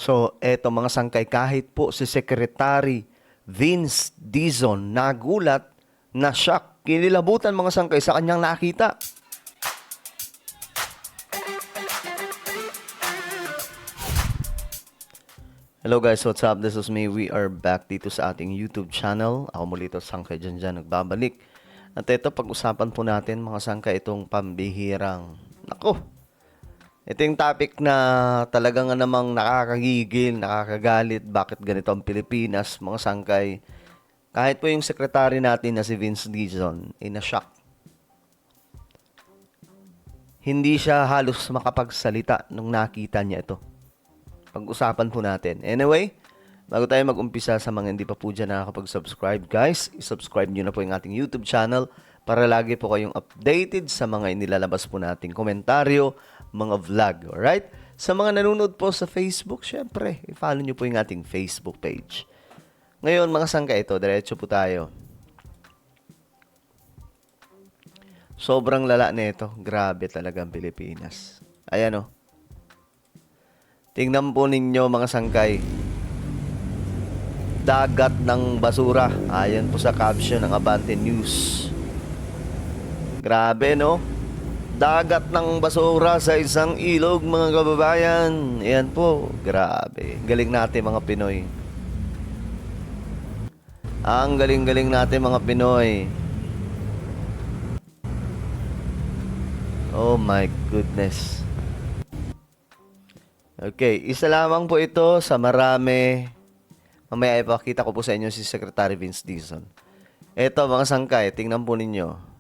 So, eto mga sangkay, kahit po si Secretary Vince Dizon nagulat, na-shock, kinilabutan mga sangkay sa kanyang nakita. Hello guys, what's up? This is me. We are back dito sa ating YouTube channel. Ako muli ito, Sangkay Janjan, nagbabalik. At ito, pag-usapan po natin mga sangkay itong pambihirang. Nako, ito yung topic na talagang namang nakakagigil, nakakagalit. Bakit ganito ang Pilipinas, mga sangkay? Kahit po yung sekretary natin na si Vince Dizon, na-shock. Hindi siya halos makapagsalita nung nakita niya ito. Pag-usapan po natin. Anyway, bago tayo mag-umpisa, sa mga hindi pa po dyan nakakapag-subscribe, guys, i-subscribe nyo na po yung ating YouTube channel para lagi po kayong updated sa mga inilalabas po nating komentaryo, mga vlog, alright? Sa mga nanonood po sa Facebook, syempre, i-follow nyo po yung ating Facebook page. Ngayon, mga sangka ito, diretso po tayo. Sobrang lala nito. Grabe talaga ang Pilipinas. Ayan o. Tingnan po ninyo mga sangkay. Dagat ng basura. Ayan po sa caption ng Abante News. Grabe no? Dagat ng basura sa isang ilog mga kababayan. Ayan po. Grabe. Galing natin mga Pinoy. Ang galing-galing natin mga Pinoy. Oh my goodness. Okay, isa lamang po ito sa marami. Mamaya ipakita ko po sa inyo si Secretary Vince Dizon. Ito mga sangkay, tingnan po ninyo.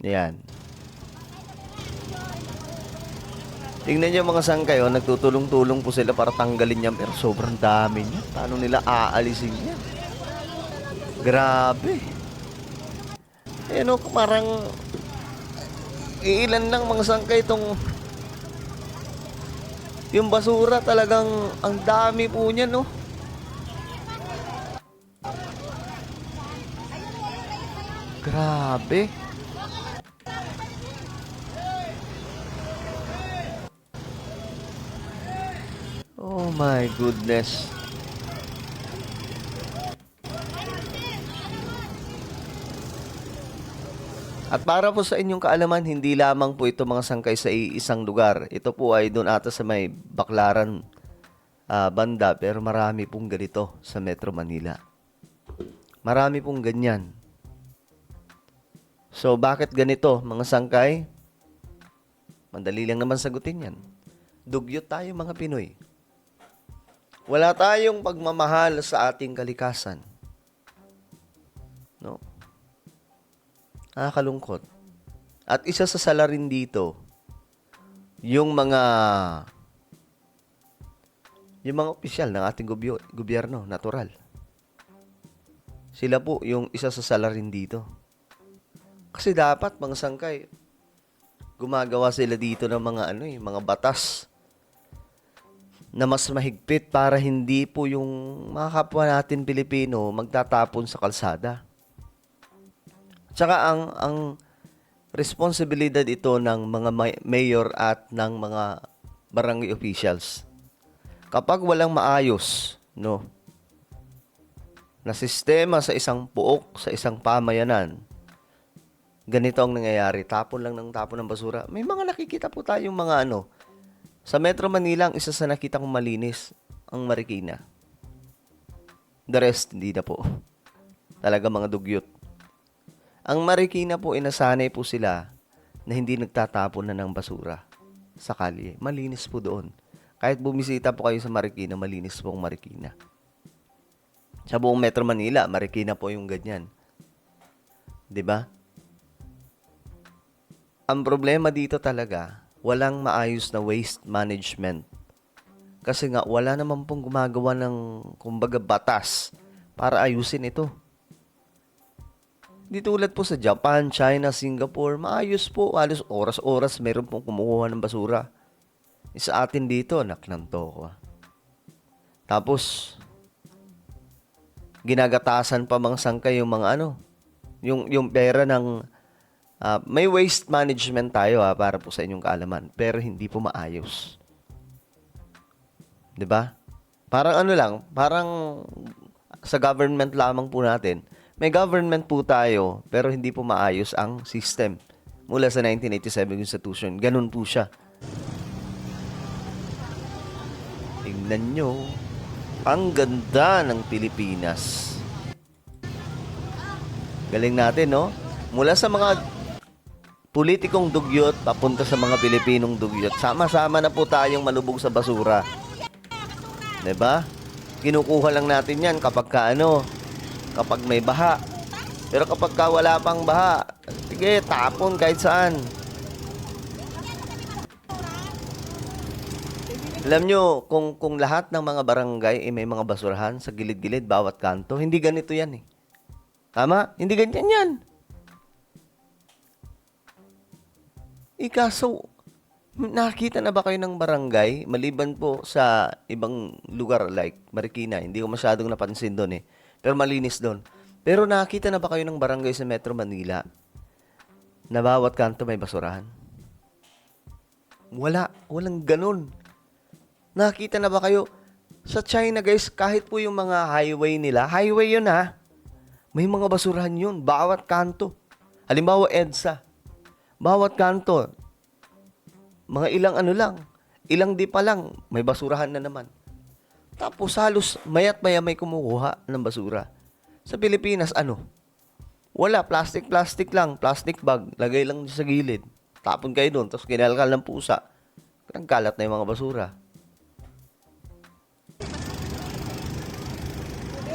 Yan. Tingnan nyo mga sangkay, oh, nagtutulong-tulong po sila para tanggalin yan. Pero sobrang dami niya. Paano nila aalisin yan? Grabe. Ayan o, parang iilan lang mga sangkay itong yung basura talagang ang dami po niya no. Grabe. Oh my goodness. At para po sa inyong kaalaman, hindi lamang po ito mga sangkay sa isang lugar. Ito po ay doon ata sa may Baclaran banda, pero marami pong ganito sa Metro Manila. Marami pong ganyan. So, bakit ganito mga sangkay? Madali lang naman sagutin yan. Dugyot tayo mga Pinoy. Wala tayong pagmamahal sa ating kalikasan. No? Nakakalungkot. At isa sa salarin dito, yung mga opisyal ng ating gobyerno, natural. Sila po yung isa sa salarin dito. Kasi dapat mga sangkay, gumagawa sila dito ng mga mga batas na mas mahigpit para hindi po yung mga kapwa natin Pilipino magtatapon sa kalsada. Tsaka ang responsibilidad ito ng mga mayor at ng mga barangay officials. Kapag walang maayos, no, na sistema sa isang puok, sa isang pamayanan, ganito ang nangyayari. Tapon lang ng tapon ng basura. May mga nakikita po tayong mga sa Metro Manila, ang isa sa nakita kong malinis, ang Marikina. The rest, hindi na po. Talaga mga dugyot. Ang Marikina po, inasanay po sila na hindi nagtatapon na ng basura sa kalye. Malinis po doon. Kahit bumisita po kayo sa Marikina, malinis po ang Marikina. Sa buong Metro Manila, Marikina po yung ganyan. 'Di ba? Ang problema dito talaga, walang maayos na waste management. Kasi nga, wala naman pong gumagawa ng, kumbaga, batas para ayusin ito. Di tulad po sa Japan, China, Singapore, maayos po. Halos oras-oras mayroon pong kumukuha ng basura. Sa atin dito, naknanto ko. Tapos, ginagatasan pa mga sangkay yung mga yung pera ng May waste management tayo para po sa inyong kaalaman, pero hindi po maayos. 'Di ba? Parang ano lang, parang sa government lamang po natin, may government po tayo, pero hindi po maayos ang system. Mula sa 1987 Constitution, ganun po siya. Tingnan nyo, ang ganda ng Pilipinas. Galing natin, no? Mula sa mga politikong dugyot, papunta sa mga Pilipinong dugyot. Sama-sama na po tayong malubog sa basura. 'Di ba? Kinukuha lang natin 'yan kapag kapag may baha. Pero kapag wala pang baha, sige, tapon kahit saan. Alam nyo, kung lahat ng mga barangay may mga basurahan sa gilid-gilid, bawat kanto, hindi ganito yan eh. Tama? Hindi ganyan yan. Ikaso, nakakita na ba kayo ng barangay maliban po sa ibang lugar like Marikina? Hindi ko masyadong napansin doon eh. Pero malinis doon. Pero nakakita na ba kayo ng barangay sa Metro Manila na bawat kanto may basurahan? Walang ganun. Nakakita na ba kayo sa China guys, kahit po yung mga highway nila, highway yun may mga basurahan yun, bawat kanto. Halimbawa EDSA, bawat kanto, mga ilang di pa lang, may basurahan na naman. Tapos halos mayat maya may kumukuha ng basura. Sa Pilipinas, wala, plastic lang, plastic bag, lagay lang sa gilid. Tapon kayo doon, tapos kinalkal ng pusa. Nagkalat na yung mga basura.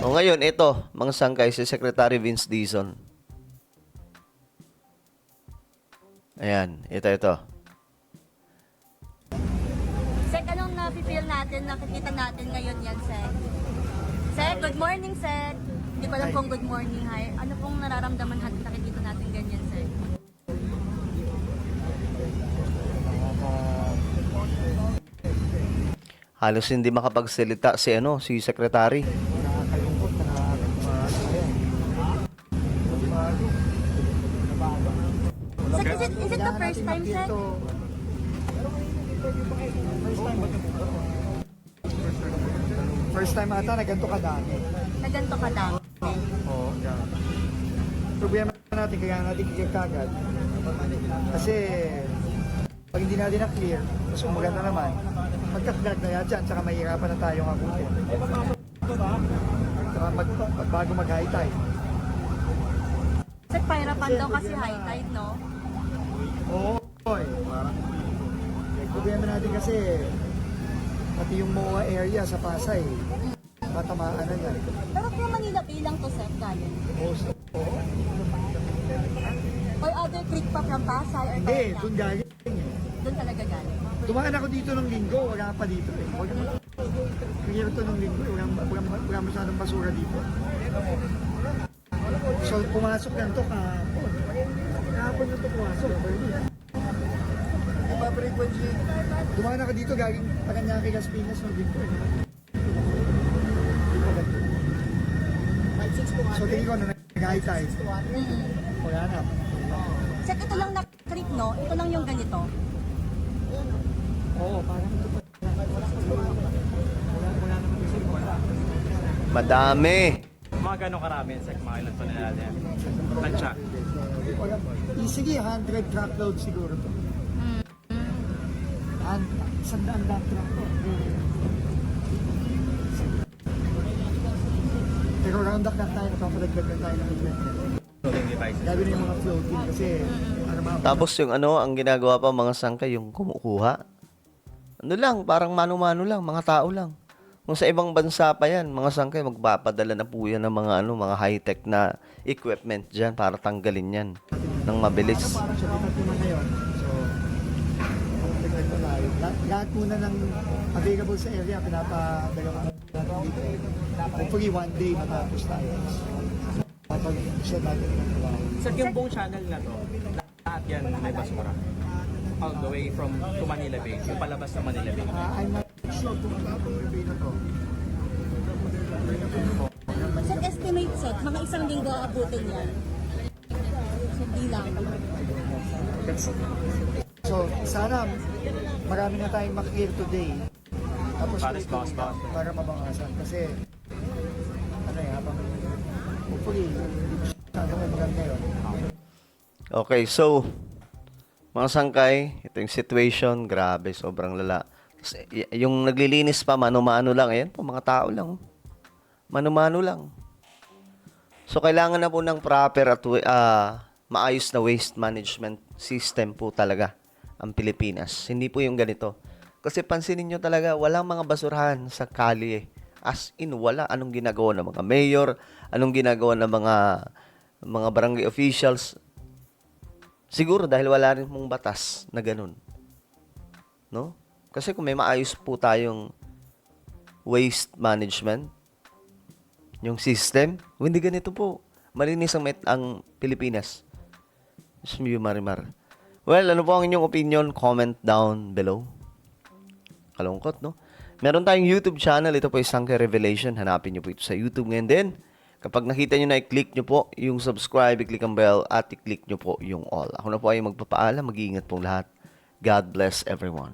O ngayon, ito, mga sangkay si Secretary Vince Dizon. Ayan, ito. Sek, anong nafe-feel natin, nakikita natin ngayon yan, Sek? Sek, good morning, Sek. Hindi ko alam kung good morning, hi. Ano pong nararamdaman natin, nakikita natin ganyan, Sek? Halos hindi makapagsalita si Secretary. Sek, is it the first time, Sek? First time ata na ganito kadami. Na ganito kadami. Oo, yan. Problema natin, kaya natin kagad. Kasi, pag hindi natin na-clear, mas maganda naman, magkakagad na yan dyan, tsaka mahirapan na tayong akutin. Tsaka bago mag-high tide. Sek, pahirapan daw kasi high tide, no? Oo, problema natin kasi, pati yung MOA area sa Pasay, matamaan na yan. Pero kung Manila Bay lang to, Sek, galing. Oo. Or other creek pa from Pasay or Hindi, kaya doon lang? galing. Doon talaga galing. Tumaan ako dito ng linggo, wala pa dito eh. Clear to ng linggo, wala masyadong basura dito. So pumasok lang to kahapon. Kahapon na to pumasok. Tumaan ako dito, galing Paranaque, Las Piñas ng linggo eh. So tingin ko na nag-high tide. Wala na. Sek, ito lang na creek, no? Ito lang yung ganito. Oo, parang ito pa. Wala naman kasi wala. Madami. Mga gano'ng karami, Sek? Mga ilan tonelada yan? Tansya. Sige, 100 truckload siguro to. Sandaan lang truckload. Pero round up lang tayo, napapadagdag lang tayo ng equipment. Floating devices. Gabi na yung mga floating kasi Tapos yung ang ginagawa pa mga sangkay, yung kumukuha. Parang mano-mano lang, mga tao lang. Kung sa ibang bansa pa yan, mga sangkay, magpapadala na po yan ng mga high-tech na equipment dyan para tanggalin yan ng mabilis. Parang siya, bitat naman ngayon. So, tignan ko tayo. Lahat muna ng available sa area, pinapadala natin dito. Hopefully one day matapos tayo. Kapag siya natin ng trabaho. Sir, yung buong channel na to, lahat yan may basura. All the way from to Manila Bay, yung palabas ng Manila Bay. I'm not sure kung kapag review na to. Sek, estimate, Sek, mga isang linggo abutin yan. Hindi lang. So, sana marami na tayong makikita today. Tapos Para sa bawas-bawas. para mabawasan. Kasi, habang hopefully, maganda yun. Okay, so, mga sangkay, ito yung situation, grabe, sobrang lala. Tapos, yung naglilinis pa, mano-mano lang, ayan po, mga tao lang. Mano-mano lang. So, kailangan na po ng proper at maayos na waste management system po talaga ang Pilipinas. Hindi po yung ganito. Kasi pansinin nyo talaga, walang mga basurahan sa kalye. As in, wala. Anong ginagawa ng mga mayor? Anong ginagawa ng mga barangay officials? Siguro dahil wala rin mong batas na ganun. No? Kasi kung may maayos po tayong waste management, yung system, hindi ganito po. Malinis ang Pilipinas. Diyos mo yung Marimar. Well, ano po ang inyong opinion? Comment down below. Kalungkot, no? Meron tayong YouTube channel. Ito po ay Sangkay Revelation. Hanapin nyo po ito sa YouTube ngayon din. Kapag nakita nyo na, i-click nyo po yung subscribe, i-click ang bell, at i-click nyo po yung all. Ako na po ay magpapaalam. Mag-iingat pong lahat. God bless everyone.